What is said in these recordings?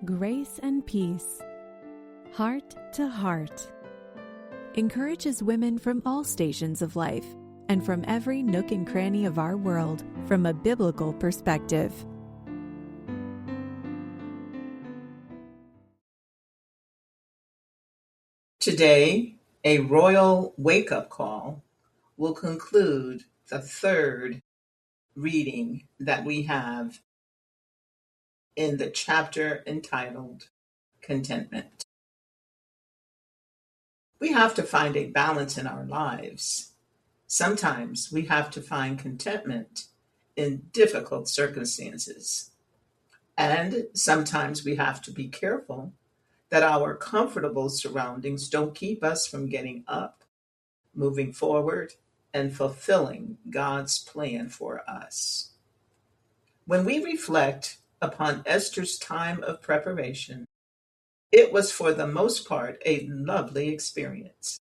Grace and Peace, Heart to Heart, encourages women from all stations of life and from every nook and cranny of our world from a biblical perspective. Today, a royal wake-up call will conclude the third reading that we have in the chapter entitled Contentment. We have to find a balance in our lives. Sometimes we have to find contentment in difficult circumstances. And sometimes we have to be careful that our comfortable surroundings don't keep us from getting up, moving forward, and fulfilling God's plan for us. When we reflect upon Esther's time of preparation, it was for the most part a lovely experience.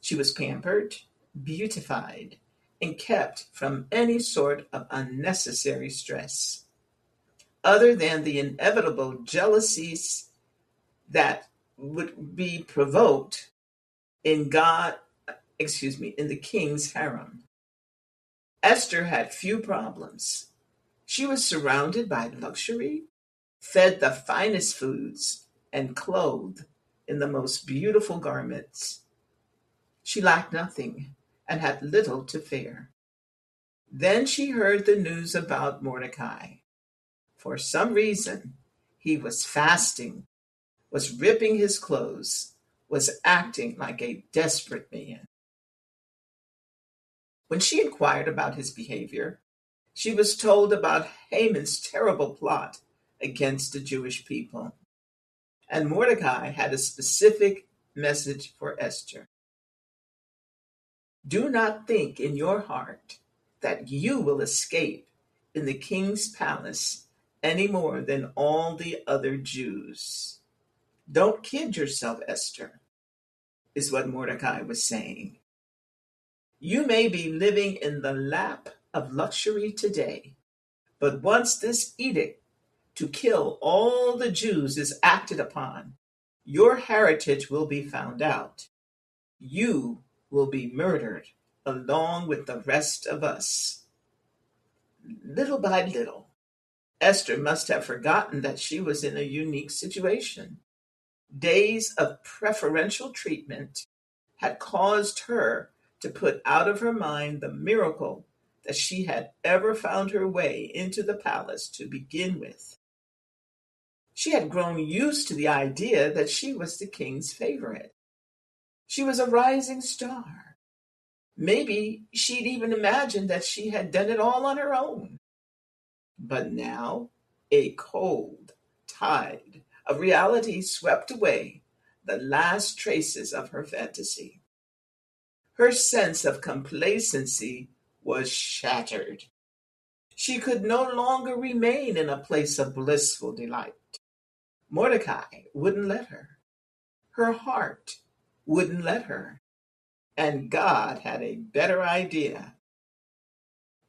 She was pampered, beautified, and kept from any sort of unnecessary stress, other than the inevitable jealousies that would be provoked in the king's harem. Esther had few problems. She was surrounded by luxury, fed the finest foods, and clothed in the most beautiful garments. She lacked nothing and had little to fear. Then she heard the news about Mordecai. For some reason, he was fasting, was ripping his clothes, was acting like a desperate man. When she inquired about his behavior, she was told about Haman's terrible plot against the Jewish people. And Mordecai had a specific message for Esther. Do not think in your heart that you will escape in the king's palace any more than all the other Jews. Don't kid yourself, Esther, is what Mordecai was saying. You may be living in the lap of luxury today, but once this edict to kill all the Jews is acted upon, your heritage will be found out. You will be murdered along with the rest of us. Little by little, Esther must have forgotten that she was in a unique situation. Days of preferential treatment had caused her to put out of her mind the miracle that she had ever found her way into the palace to begin with. She had grown used to the idea that she was the king's favorite. She was a rising star. Maybe she'd even imagined that she had done it all on her own. But now, a cold tide of reality swept away the last traces of her fantasy. Her sense of complacency was shattered. She could no longer remain in a place of blissful delight. Mordecai wouldn't let her. Her heart wouldn't let her. And God had a better idea.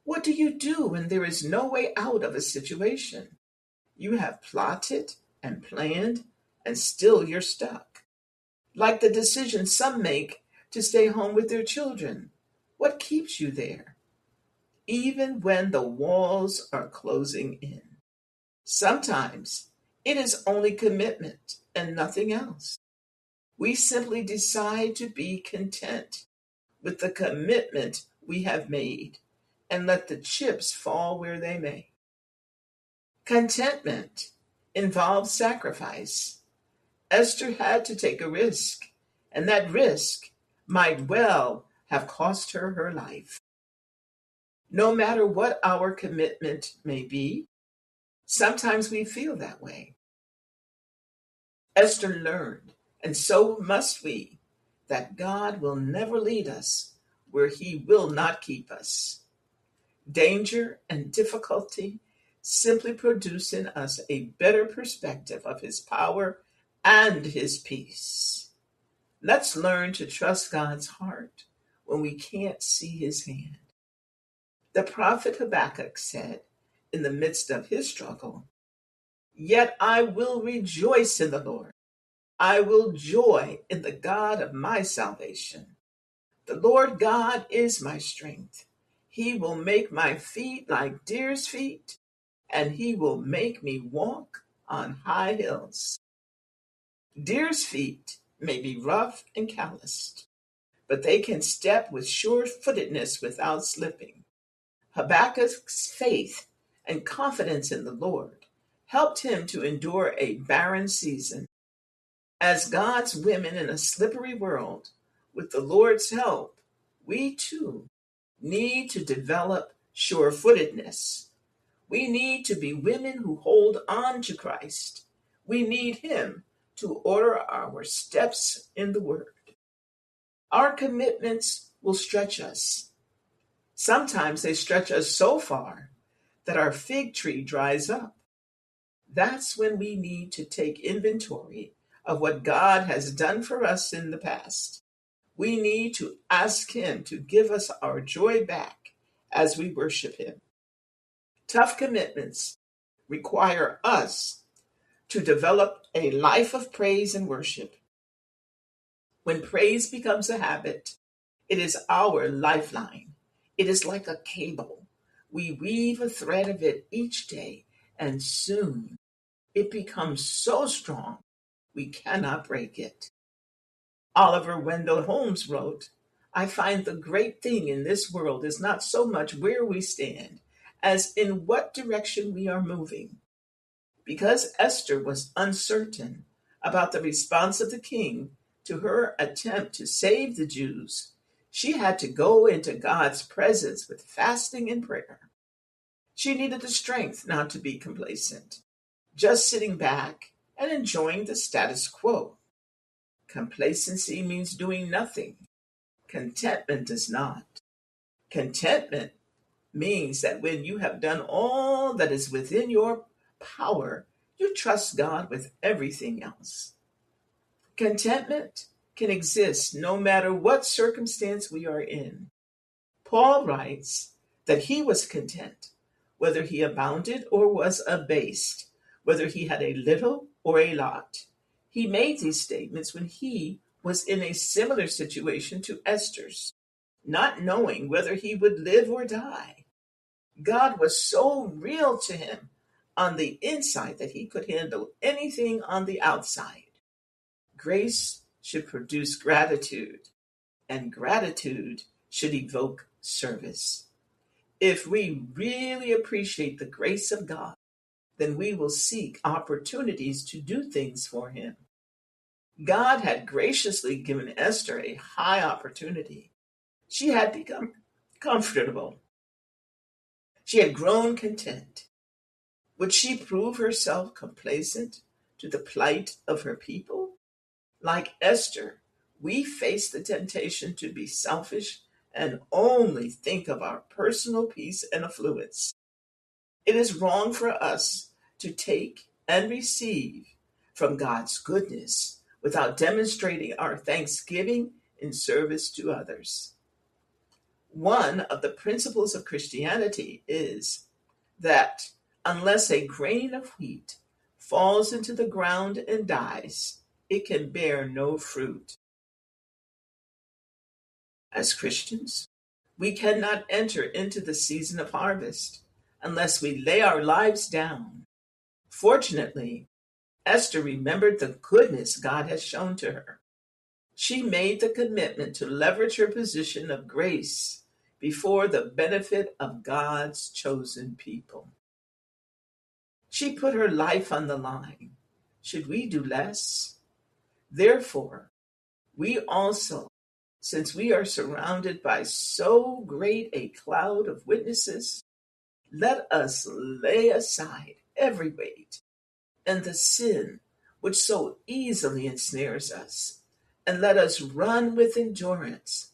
What do you do when there is no way out of a situation? You have plotted and planned, and still you're stuck. Like the decision some make to stay home with their children. What keeps you there? Even when the walls are closing in. Sometimes it is only commitment and nothing else. We simply decide to be content with the commitment we have made and let the chips fall where they may. Contentment involves sacrifice. Esther had to take a risk, and that risk might well have cost her her life. No matter what our commitment may be, sometimes we feel that way. Esther learned, and so must we, that God will never lead us where he will not keep us. Danger and difficulty simply produce in us a better perspective of his power and his peace. Let's learn to trust God's heart when we can't see his hand. The prophet Habakkuk said, in the midst of his struggle, Yet I will rejoice in the Lord. I will joy in the God of my salvation. The Lord God is my strength. He will make my feet like deer's feet, and he will make me walk on high hills. Deer's feet may be rough and calloused, but they can step with sure-footedness without slipping. Habakkuk's faith and confidence in the Lord helped him to endure a barren season. As God's women in a slippery world, with the Lord's help, we too need to develop sure-footedness. We need to be women who hold on to Christ. We need him to order our steps in the Word. Our commitments will stretch us. Sometimes they stretch us so far that our fig tree dries up. That's when we need to take inventory of what God has done for us in the past. We need to ask him to give us our joy back as we worship him. Tough commitments require us to develop a life of praise and worship. When praise becomes a habit, it is our lifeline. It is like a cable. We weave a thread of it each day, and soon it becomes so strong we cannot break it. Oliver Wendell Holmes wrote, I find the great thing in this world is not so much where we stand as in what direction we are moving. Because Esther was uncertain about the response of the king to her attempt to save the Jews, she had to go into God's presence with fasting and prayer. She needed the strength not to be complacent, just sitting back and enjoying the status quo. Complacency means doing nothing. Contentment does not. Contentment means that when you have done all that is within your power, you trust God with everything else. Contentment can exist no matter what circumstance we are in. Paul writes that he was content, whether he abounded or was abased, whether he had a little or a lot. He made these statements when he was in a similar situation to Esther's, not knowing whether he would live or die. God was so real to him on the inside that he could handle anything on the outside. Grace should produce gratitude, and gratitude should evoke service. If we really appreciate the grace of God, then we will seek opportunities to do things for him. God had graciously given Esther a high opportunity. She had become comfortable. She had grown content. Would she prove herself complacent to the plight of her people? Like Esther, we face the temptation to be selfish and only think of our personal peace and affluence. It is wrong for us to take and receive from God's goodness without demonstrating our thanksgiving in service to others. One of the principles of Christianity is that unless a grain of wheat falls into the ground and dies, it can bear no fruit. As Christians, we cannot enter into the season of harvest unless we lay our lives down. Fortunately, Esther remembered the goodness God has shown to her. She made the commitment to leverage her position of grace before the benefit of God's chosen people. She put her life on the line. Should we do less? Therefore, we also, since we are surrounded by so great a cloud of witnesses, let us lay aside every weight and the sin which so easily ensnares us, and let us run with endurance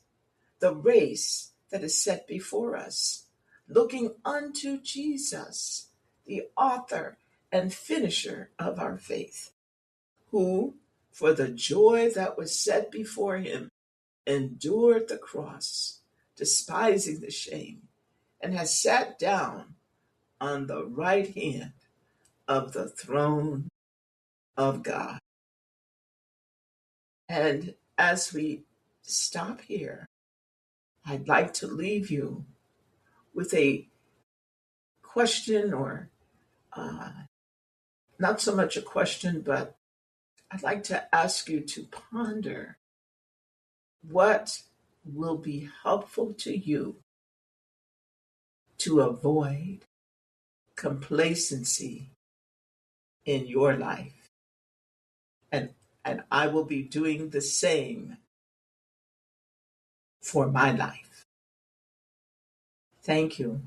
the race that is set before us, looking unto Jesus, the author and finisher of our faith, who, for the joy that was set before him, endured the cross, despising the shame, and has sat down on the right hand of the throne of God. And as we stop here, I'd like to leave you with a question, or uh, not so much a question, but I'd like to ask you to ponder what will be helpful to you to avoid complacency in your life. And, and I will be doing the same for my life. Thank you.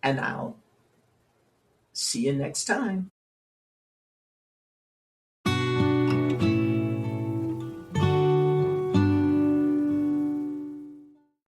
And I'll see you next time.